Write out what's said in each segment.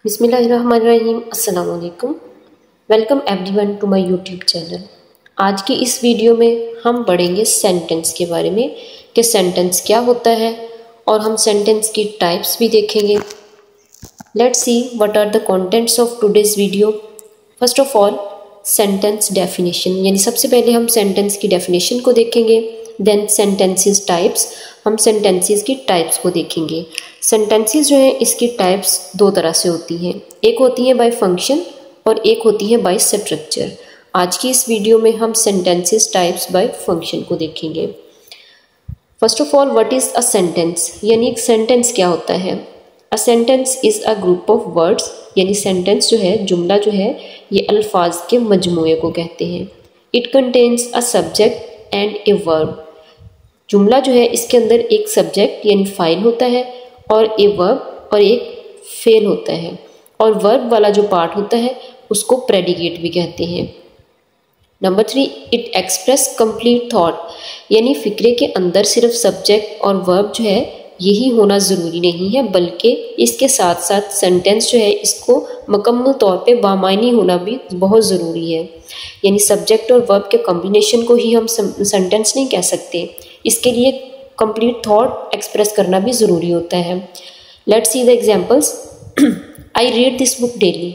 बिस्मिल्लाहिर्रहमानिर्रहीम। अस्सलाम वालेकुम। Welcome everyone to my YouTube channel. आज की इस वीडियो में हम पढ़ेंगे सेंटेंस के बारे में कि सेंटेंस क्या होता है और हम सेंटेंस की टाइप्स भी देखेंगे। Let's see what are the contents of today's video. First of all sentence definition, यानी सबसे पहले हम सेंटेंस की डेफिनेशन को देखेंगे। देन सेंटेंसेस टाइप्स, हम सेंटेंसेस की टाइप्स को देखेंगे। सेंटेंसेस जो है इसकी टाइप्स दो तरह से होती हैं, एक होती है बाय फंक्शन और एक होती है बाय स्ट्रक्चर। आज की इस वीडियो में हम सेंटेंसेस टाइप्स बाय फंक्शन को देखेंगे। First of all what is a sentence, यानी एक सेंटेंस क्या होता है। A sentence is a group of words, यानी सेंटेंस जो है, जुमला जो है, ये अल्फाज के मजमूए को कहते हैं। It contains a subject and a verb, जुमला जो है इसके अंदर एक सब्जेक्ट यानी फाइल होता है और ए वर्ब और एक फेल होता है, और वर्ब वाला जो पार्ट होता है उसको प्रेडिकेट भी कहते हैं। Number 3, it express complete thought, यानी फ़िक्रे के अंदर सिर्फ सब्जेक्ट और वर्ब जो है यही होना ज़रूरी नहीं है, बल्कि इसके साथ साथ सेंटेंस जो है इसको मुकम्मल तौर पे बामायनी होना भी बहुत ज़रूरी है। यानी सब्जेक्ट और वर्ब के कॉम्बिनेशन को ही हम सेंटेंस नहीं कह सकते, इसके लिए कंप्लीट थॉट एक्सप्रेस करना भी ज़रूरी होता है। Let's see the examples. I read this book daily,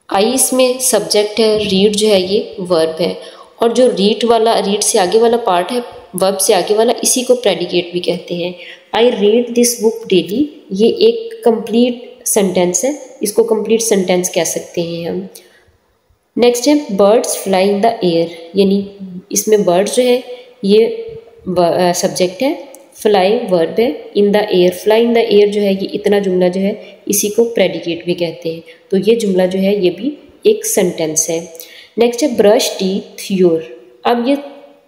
I इसमें सब्जेक्ट है, रीड जो है ये वर्ब है, और जो रीड से आगे वाला पार्ट है, वर्ब से आगे वाला, इसी को प्रेडिकेट भी कहते हैं। आई रीड दिस बुक डेली, ये एक कंप्लीट सेंटेंस है, इसको कंप्लीट सेंटेंस कह सकते हैं हम। नेक्स्ट है birds fly in the air, यानी इसमें बर्ड्स जो है ये सब्जेक्ट है, फ्लाई वर्ब है, in the air, fly in the air जो है ये इतना जुमला जो है इसी को प्रेडिकेट भी कहते हैं। तो ये जुमला जो है ये भी एक सेंटेंस है। नेक्स्ट है ब्रश टीथ योर, अब ये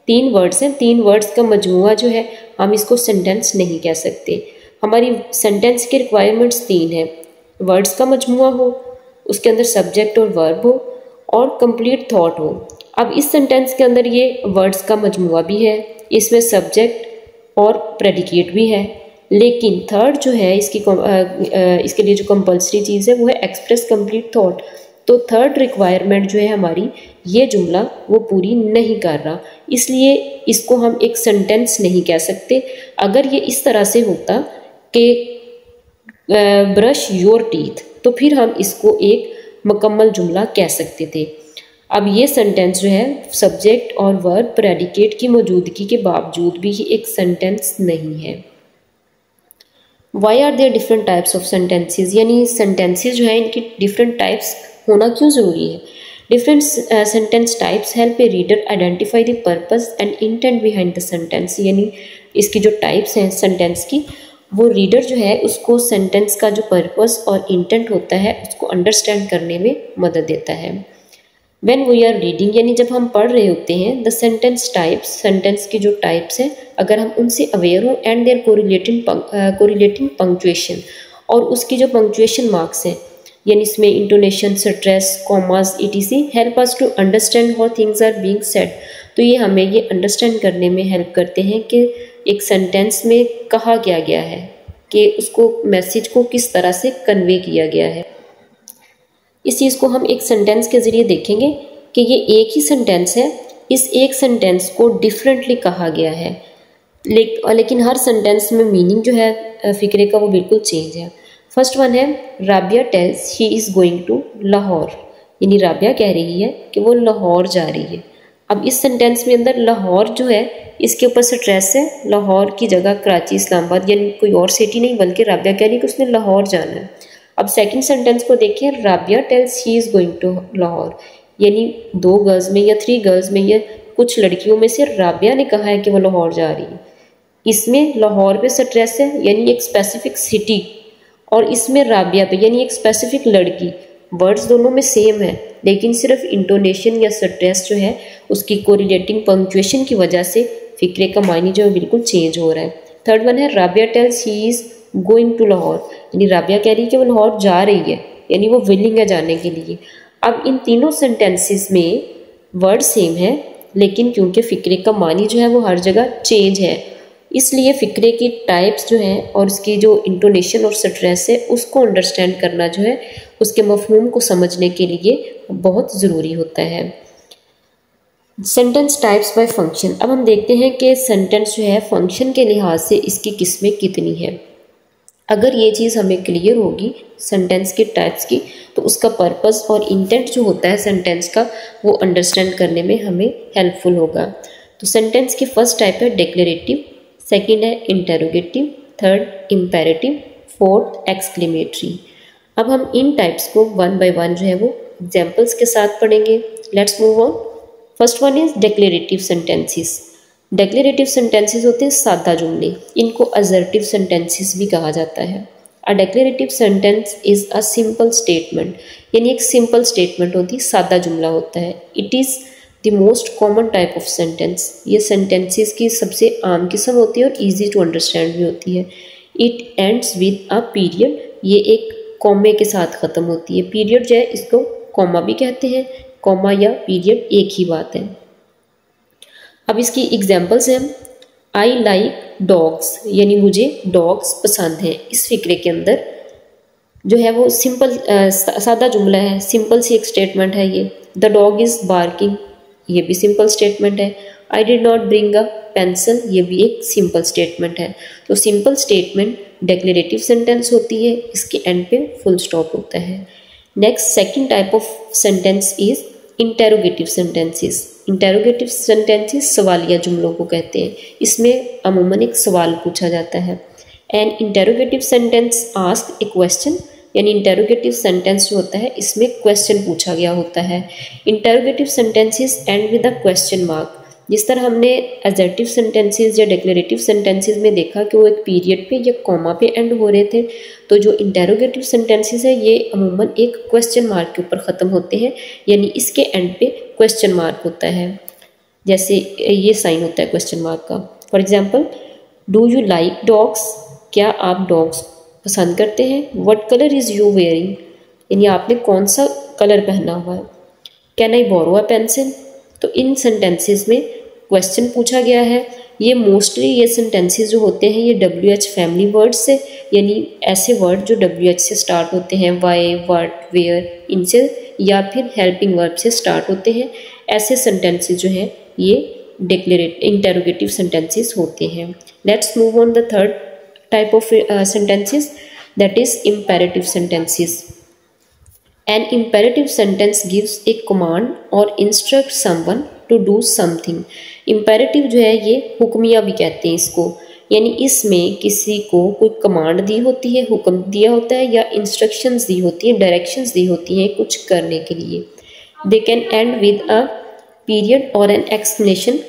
3 वर्ड्स हैं, 3 वर्ड्स का मजमुआ जो है हम इसको सेंटेंस नहीं कह सकते। हमारी सेंटेंस के रिक्वायरमेंट्स 3 हैं, वर्ड्स का मजमुआ हो, उसके अंदर सब्जेक्ट और वर्ब हो, और कंप्लीट थॉट हो। अब इस सेंटेंस के अंदर ये वर्ड्स का मजमुआ भी है, इसमें सब्जेक्ट और प्रेडिकेट भी है, लेकिन थर्ड जो है इसके लिए जो कंपल्सरी चीज़ है वो है एक्सप्रेस कंप्लीट थॉट। तो थर्ड रिक्वायरमेंट जो है हमारी, ये जुमला वो पूरी नहीं कर रहा, इसलिए इसको हम एक सेंटेंस नहीं कह सकते। अगर ये इस तरह से होता कि ब्रश योर टीथ, तो फिर हम इसको एक मुकम्मल जुमला कह सकते थे। अब ये सेंटेंस जो है सब्जेक्ट और वर्ब प्रेडिकेट की मौजूदगी के बावजूद भी ये एक सेंटेंस नहीं है। Why are there different types of sentences, यानी सेंटेंसेस जो है इनकी डिफरेंट टाइप्स होना क्यों ज़रूरी है। Different sentence types help a reader identify the purpose and intent behind the sentence, यानी इसकी जो टाइप्स हैं सेंटेंस की, वो रीडर जो है उसको सेंटेंस का जो पर्पस और इंटेंट होता है उसको अंडरस्टैंड करने में मदद देता है। When we are reading, यानी जब हम पढ़ रहे होते हैं, द सेंटेंस टाइप्स, सेंटेंस की जो टाइप्स हैं अगर हम उनसे अवेयर हों, एंड देयर कोरिलेटिंग पंक्चुएशन, और उसकी जो पंक्चुएशन मार्क्स हैं, यानी इसमें intonation, stress, commas, etc help us to understand how things are being said. तो ये हमें ये अंडरस्टैंड करने में हेल्प करते हैं कि एक सेंटेंस में कहा क्या गया है, कि उसको मैसेज को किस तरह से कन्वे किया गया है। इस चीज़ को हम एक सेंटेंस के ज़रिए देखेंगे कि ये एक ही सेंटेंस है, इस एक सेंटेंस को डिफरेंटली कहा गया है, लेकिन हर सेंटेंस में मीनिंग जो है फ़िक्रे का वो बिल्कुल चेंज है। फर्स्ट वन है Rabia tells she is going to Lahore, यानी राबिया कह रही है कि वो लाहौर जा रही है। अब इस सेंटेंस में अंदर लाहौर जो है इसके ऊपर स्ट्रेस है, लाहौर की जगह कराची, इस्लामाबाद, यानी कोई और सिटी नहीं, बल्कि राबिया कह रही है कि उसने लाहौर जाना है। अब सेकंड सेंटेंस को देखिए, Rabia tells she is going to Lahore, यानी 2 गर्ल्स में या 3 गर्ल्स में या कुछ लड़कियों में से राबिया ने कहा है कि वो लाहौर जा रही है। इसमें लाहौर पे स्ट्रेस है, यानी एक स्पेसिफिक सिटी, और इसमें राबिया पे यानी एक स्पेसिफिक लड़की। वर्ड्स दोनों में सेम है, लेकिन सिर्फ इंटोनेशन या स्ट्रेस जो है उसकी कोरिलेटिंग पंक्चुएशन की वजह से फ़िक्रे का मायने जो है बिल्कुल चेंज हो रहा है। थर्ड वन है Rabia tells she is going to Lahore, यानी राबिया कह रही है कि वो लाहौर जा रही है, यानी वो विलिंग है जाने के लिए। अब इन तीनों सेंटेंसेस में वर्ड सेम है, लेकिन क्योंकि फ़िक्रे का मानी जो है वो हर जगह चेंज है, इसलिए फ़िक्रे की टाइप्स जो हैं और उसकी जो इंटोनेशन और स्ट्रेस है उसको अंडरस्टैंड करना जो है उसके मफ़हूम को समझने के लिए बहुत ज़रूरी होता है। Sentence types by function. अब हम देखते हैं कि सेंटेंस जो है फंक्शन के लिहाज से इसकी किस्में कितनी है। अगर ये चीज़ हमें क्लियर होगी सेंटेंस के टाइप्स की, तो उसका पर्पस और इंटेंट जो होता है सेंटेंस का वो अंडरस्टैंड करने में हमें हेल्पफुल होगा। तो सेंटेंस की फर्स्ट टाइप है डिक्लेरेटिव, सेकंड है interrogative, third imperative, fourth exclamatory. अब हम इन टाइप्स को वन बाय वन जो है वो एग्जाम्पल्स के साथ पढ़ेंगे। Let's move on. First one is declarative sentences. Declarative sentences होते हैं सादा जुमले, इनको असर्टिव सेंटेंसेस भी कहा जाता है। A declarative sentence is a simple statement, यानी एक सिंपल स्टेटमेंट होती है, सादा जुमला होता है। It is the most common type of sentence, ये सेंटेंसेस की सबसे आम किस्म होती है और ईजी टू अंडरस्टैंड भी होती है। It ends with a period, ये एक कॉमे के साथ ख़त्म होती है। पीरियड जो है इसको कॉमा भी कहते हैं, कॉमा या पीरियड एक ही बात है। अब इसकी एग्जाम्पल्स हैं। आई लाइक डॉग्स, यानी मुझे डॉग्स पसंद हैं। इस फिक्रे के अंदर जो है वो सिंपल सादा जुमला है, सिंपल सी एक स्टेटमेंट है ये। द डॉग इज़ बार्किंग, ये भी सिंपल स्टेटमेंट है। I did not bring a pencil, ये भी एक सिंपल स्टेटमेंट है। तो सिंपल स्टेटमेंट डिक्लेरेटिव सेंटेंस होती है, इसके एंड पे फुल स्टॉप होता है। Next second type of sentence is interrogative sentences. Interrogative sentences सवालिया जुमलों को कहते हैं, इसमें अमूमन एक सवाल पूछा जाता है। एन इंटेरोगेटिव सेंटेंस आस्क ए क्वेश्चन, यानी इंटेरोगेटिव सेंटेंस जो होता है इसमें क्वेश्चन पूछा गया होता है। Interrogative sentences and with a question mark, जिस तरह हमने असर्टिव सेंटेंसेस या डिक्लेरेटिव सेंटेंसेस में देखा कि वो एक पीरियड पे या कॉमा पे एंड हो रहे थे, तो जो इंटेरोगेटिव सेंटेंसेस है ये अमूमन एक क्वेश्चन मार्क के ऊपर ख़त्म होते हैं, यानी इसके एंड पे क्वेश्चन मार्क होता है। जैसे ये साइन होता है क्वेश्चन मार्क का। For example, do you like dogs, क्या आप डॉग्स पसंद करते हैं। What colour is you wearing, यानी आपने कौन सा कलर पहना हुआ है। Can I borrow a pencil, तो इन सेंटेंसेस में क्वेश्चन पूछा गया है। ये मोस्टली ये सेंटेंसेस जो होते हैं ये WH फैमिली वर्ड से, यानी ऐसे वर्ड जो WH से स्टार्ट होते हैं, वाई, व्हाट, वेयर, इनसे, या फिर हेल्पिंग वर्ब से स्टार्ट होते हैं। ऐसे सेंटेंसेस जो हैं ये इंटेरोगेटिव सेंटेंसेस होते हैं। Let's move on the third type of sentences, that is imperative sentences. An imperative sentence gives a command or instructs someone to do something. Imperative जो है ये हुक्मिया भी कहते हैं इसको, यानी इसमें किसी को कोई कमांड दी होती है, हुक्म दिया होता है, या इंस्ट्रक्शंस दी होती है, डायरेक्शंस दी होती हैं कुछ करने के लिए। They can end with a period or an exclamation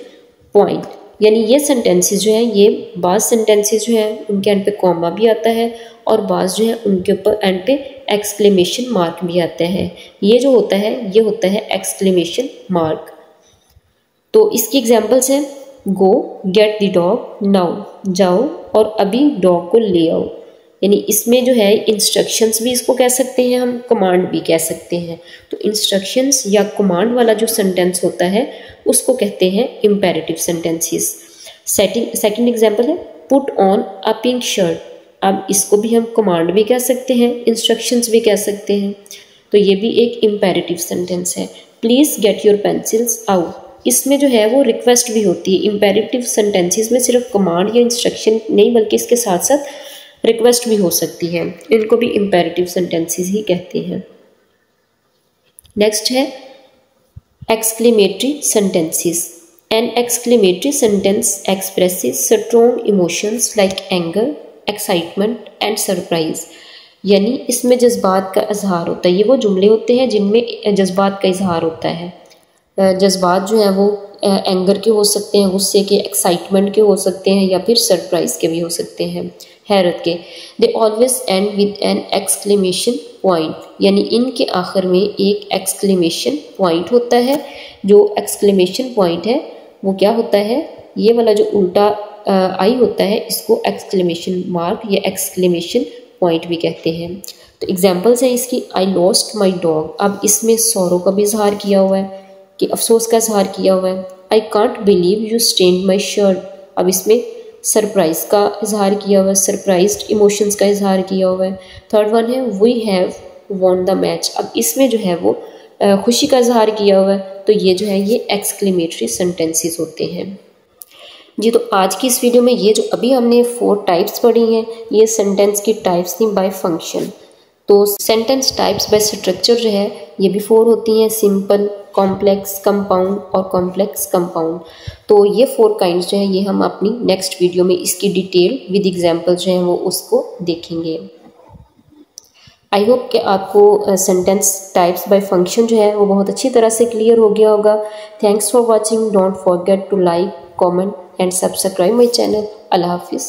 point, यानी ये सेंटेंसेस जो हैं ये बाज़ सेंटेंसेस जो हैं उनके एंड पे कॉमा भी आता है और बाज़ जो है उनके ऊपर एंड पे एक्सक्लेमेशन मार्क भी आता है। ये जो होता है ये होता है एक्सक्लेमेशन मार्क। तो इसकी एग्जांपल्स हैं, गो गेट द डॉग नाउ, जाओ और अभी डॉग को ले आओ, यानी इसमें जो है इंस्ट्रक्शंस भी इसको कह सकते हैं हम, कमांड भी कह सकते हैं। तो इंस्ट्रक्शंस या कमांड वाला जो सेंटेंस होता है उसको कहते हैं इम्पेरेटिव सेंटेंसेस। सेकंड एग्जांपल है, put on a pink shirt. अब इसको भी हम कमांड भी कह सकते हैं, इंस्ट्रक्शंस भी कह सकते हैं, तो ये भी एक इम्पेरेटिव सेंटेंस है। Please get your pencils out, इसमें जो है वो रिक्वेस्ट भी होती है। इम्पेरेटिव सेंटेंसेस में सिर्फ कमांड या इंस्ट्रक्शन नहीं बल्कि इसके साथ साथ रिक्वेस्ट भी हो सकती है, इनको भी इम्पेरेटिव सेंटेंसेस ही कहते हैं। नेक्स्ट है exclamatory sentences. An exclamatory sentence expresses strong emotions like anger, excitement and surprise, यानी इसमें जज्बात का इजहार होता है। ये वो जुमले होते हैं जिनमें जज्बात का इजहार होता है। जज्बात जो हैं वो एंगर के हो सकते हैं, गुस्से के, एक्साइटमेंट के हो सकते हैं, या फिर सरप्राइज के भी हो सकते हैं, हैरत के। They always and with an exclamation point, यानी इनके आखिर में एक एक्सक्लेमेशन पॉइंट होता है। जो एक्सक्लेमेशन पॉइंट है वो क्या होता है, ये वाला जो उल्टा आई होता है इसको एक्सक्लेमेशन मार्क या एक्सक्लेमेशन पॉइंट भी कहते हैं। तो एग्जांपल्स हैं इसकी, आई लॉस्ट माई डॉग, अब इसमें सौरों का भी इजहार किया हुआ है कि अफसोस का इजहार किया हुआ है। I can't believe you stained my shirt, अब इसमें सरप्राइज़ का इजहार किया हुआ है, सरप्राइज्ड इमोशंस का इजहार किया हुआ है। थर्ड वन है we have won the match. अब इसमें जो है वो खुशी का इजहार किया हुआ है, तो ये जो है ये एक्सक्लेमेटरी सेंटेंसेस होते हैं जी। तो आज की इस वीडियो में ये जो अभी हमने 4 टाइप्स पढ़ी हैं, ये सेंटेंस की टाइप्स थी बाय फंक्शन। तो सेंटेंस टाइप्स बाय स्ट्रक्चर जो है ये भी 4 होती हैं, सिंपल, कॉम्प्लेक्स, कंपाउंड और कॉम्प्लेक्स कंपाउंड। तो ये 4 काइंड्स जो है ये हम अपनी नेक्स्ट वीडियो में इसकी डिटेल विद एग्जांपल जो है वो उसको देखेंगे। आई होप कि आपको सेंटेंस टाइप्स बाय फंक्शन जो है वो बहुत अच्छी तरह से क्लियर हो गया होगा। Thanks for watching. Don't forget to like, comment and subscribe my channel. अल्लाह हाफिज़।